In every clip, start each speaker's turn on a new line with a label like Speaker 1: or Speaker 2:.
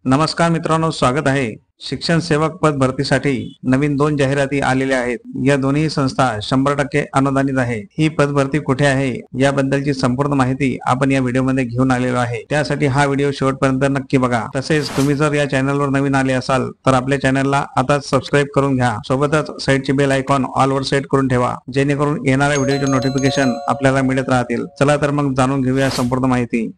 Speaker 1: नमस्कार मित्रांनो, स्वागत आहे। शिक्षण सेवक पद भरतीसाठी नवीन 2 जाहिराती आलेल्या आहेत। या दोन्ही संस्था 100% अनुदानित आहे। ही पद भरती कुठे आहे याबद्दलची संपूर्ण माहिती आपण या व्हिडिओमध्ये घेऊन आलेलो आहे। त्यासाठी हा व्हिडिओ शेवटपर्यंत नक्की बघा। तसेच तुम्ही जर या चॅनलवर नवीन आले असाल तर आपल्या चॅनलला आताच सबस्क्राइब करून घ्या। सोबतच साइडची बेल आयकॉन ऑल वर सेट करून ठेवा, जेणेकरून येणाऱ्या व्हिडिओचे नोटिफिकेशन आपल्याला मिळत राहतील। चला तर मग जाणून घेऊया संपूर्ण माहिती।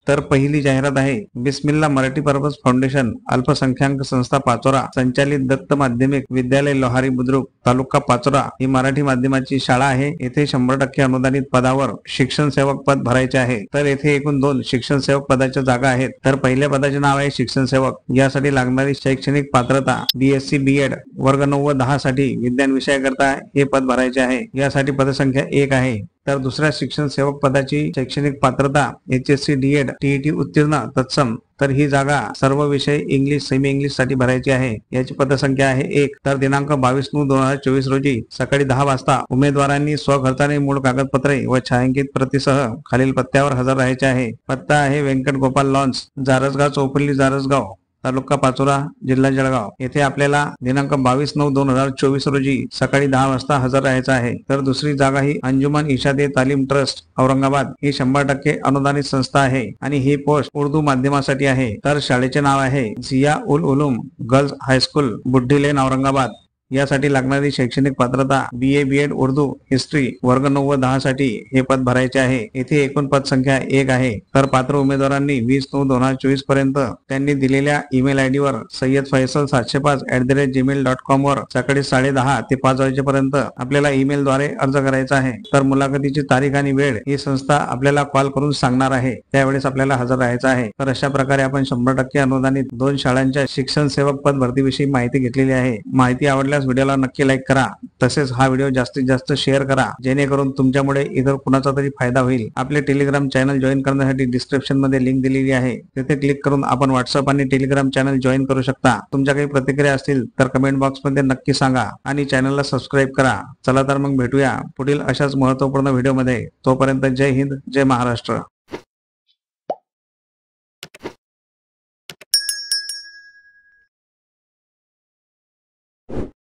Speaker 1: तर पहिली जाहिरात आहे बिस्मिल्ला मल्टीपर्पज फाउंडेशन अल्पसंख्याक संस्था पाचोरा संचालित दत्त माध्यमिक विद्यालय लोहारी बुद्रुक तालुका पाचोरा ही मराठी माध्यमाची शाळा आहे। येथे 100% अनुदानित पदावर शिक्षण सेवक पद भरायचे आहे। तर येथे एकूण 2 शिक्षण सेवक पदाच्या जागा आहेत। तर पहिल्या पदाचे नाव आहे शिक्षण सेवक। यासाठी लागणारी शैक्षणिक पात्रता BSc BEd वर्ग 9 व 10 साठी विज्ञान विषयाकरता हे पद भरायचे आहे। यासाठी पदसंख्या 1 आहे। तर दुसऱ्या शिक्षण सेवक पदाची शैक्षणिक पात्रता HSC DEd TET उत्तीर्ण तत्सम। तर ही जागा सर्व विषय इंग्लिश सेमी इंग्लिश साठी भरायची आहे। याची पदसंख्या आहे 1। तर दिनांक 22/9/2024 रोजी सकाळी 10 वाजता उमेदवारांनी स्वखर्चाने मूळ कागदपत्रे व छायांकित प्रतीसह खालील पत्त्यावर हजर राहायचे आहे। पत्ता आहे व्यंकट गोपाल लॉन्स, जारसगाव चौफुली, जारसगाव तालुका पाचोरा, जिल्हा जळगाव। येथे आपल्याला दिनांक 22/9/2024 रोजी सकाळी 10 वाजता हजर राहायचं आहे। तर दुसरी जागा ही अंजुमन इशादे तालीम ट्रस्ट औरंगाबाद ही 100% अनुदानित संस्था आहे आणि ही पोस्ट उर्दू माध्यमासाठी आहे। तर शाळेचे नाव आहे झिया उल उलूम गर्ल्स हायस्कूल बुड्ढी लेन औरंगाबाद। यासाठी लागणारी शैक्षणिक पात्रता BA BEd उर्दू हिस्ट्री वर्ग 9 व 10 साठी हे पद भरायचे आहे। येथे एकूण पद संख्या 1 आहे। तर पात्र उमेदवारांनी 20/9/2024 पर्यंत त्यांनी दिलेल्या ईमेल ID वर sayyedfaisal705@gmail.com वर सकाळी 10:30 ते 5 वाजेपर्यंत आपल्याला ईमेल द्वारे अर्ज करायचा आहे। तर मुलाखतीची तारीख आणि वेळ ही संस्था आपल्याला कॉल करून सांगणार आहे, त्यावेळेस आपल्याला हजर राहायचं आहे। तर अशा प्रकारे आपण 100% अनुदानित 2 शाळांच्या शिक्षण सेवक पद भरतीविषयी माहिती घेतलेली आहे। माहिती आवडल्यास व्हिडिओला नक्की लाईक करा। तसेच हा व्हिडिओ जास्तीत जास्त शेअर करा, जेणेकरून तुमच्यामुळे इतर कुणाचा तरी फायदा होईल। आपले टेलिग्राम चॅनल जॉईन करण्यासाठी डिस्क्रिप्शन मध्ये लिंक दिलेली आहे, तिथे क्लिक करून आपण व्हॉट्सअप आणि टेलिग्राम चॅनल जॉईन करू शकता। तुमच्या काही प्रतिक्रिया असतील तर कमेंट बॉक्स मध्ये नक्की सांगा आणि चॅनलला सबस्क्राइब करा। चला तर मग भेटूया पुढील अशाच महत्त्वपूर्ण व्हिडिओमध्ये। तोपर्यंत जय हिंद, जय महाराष्ट्र।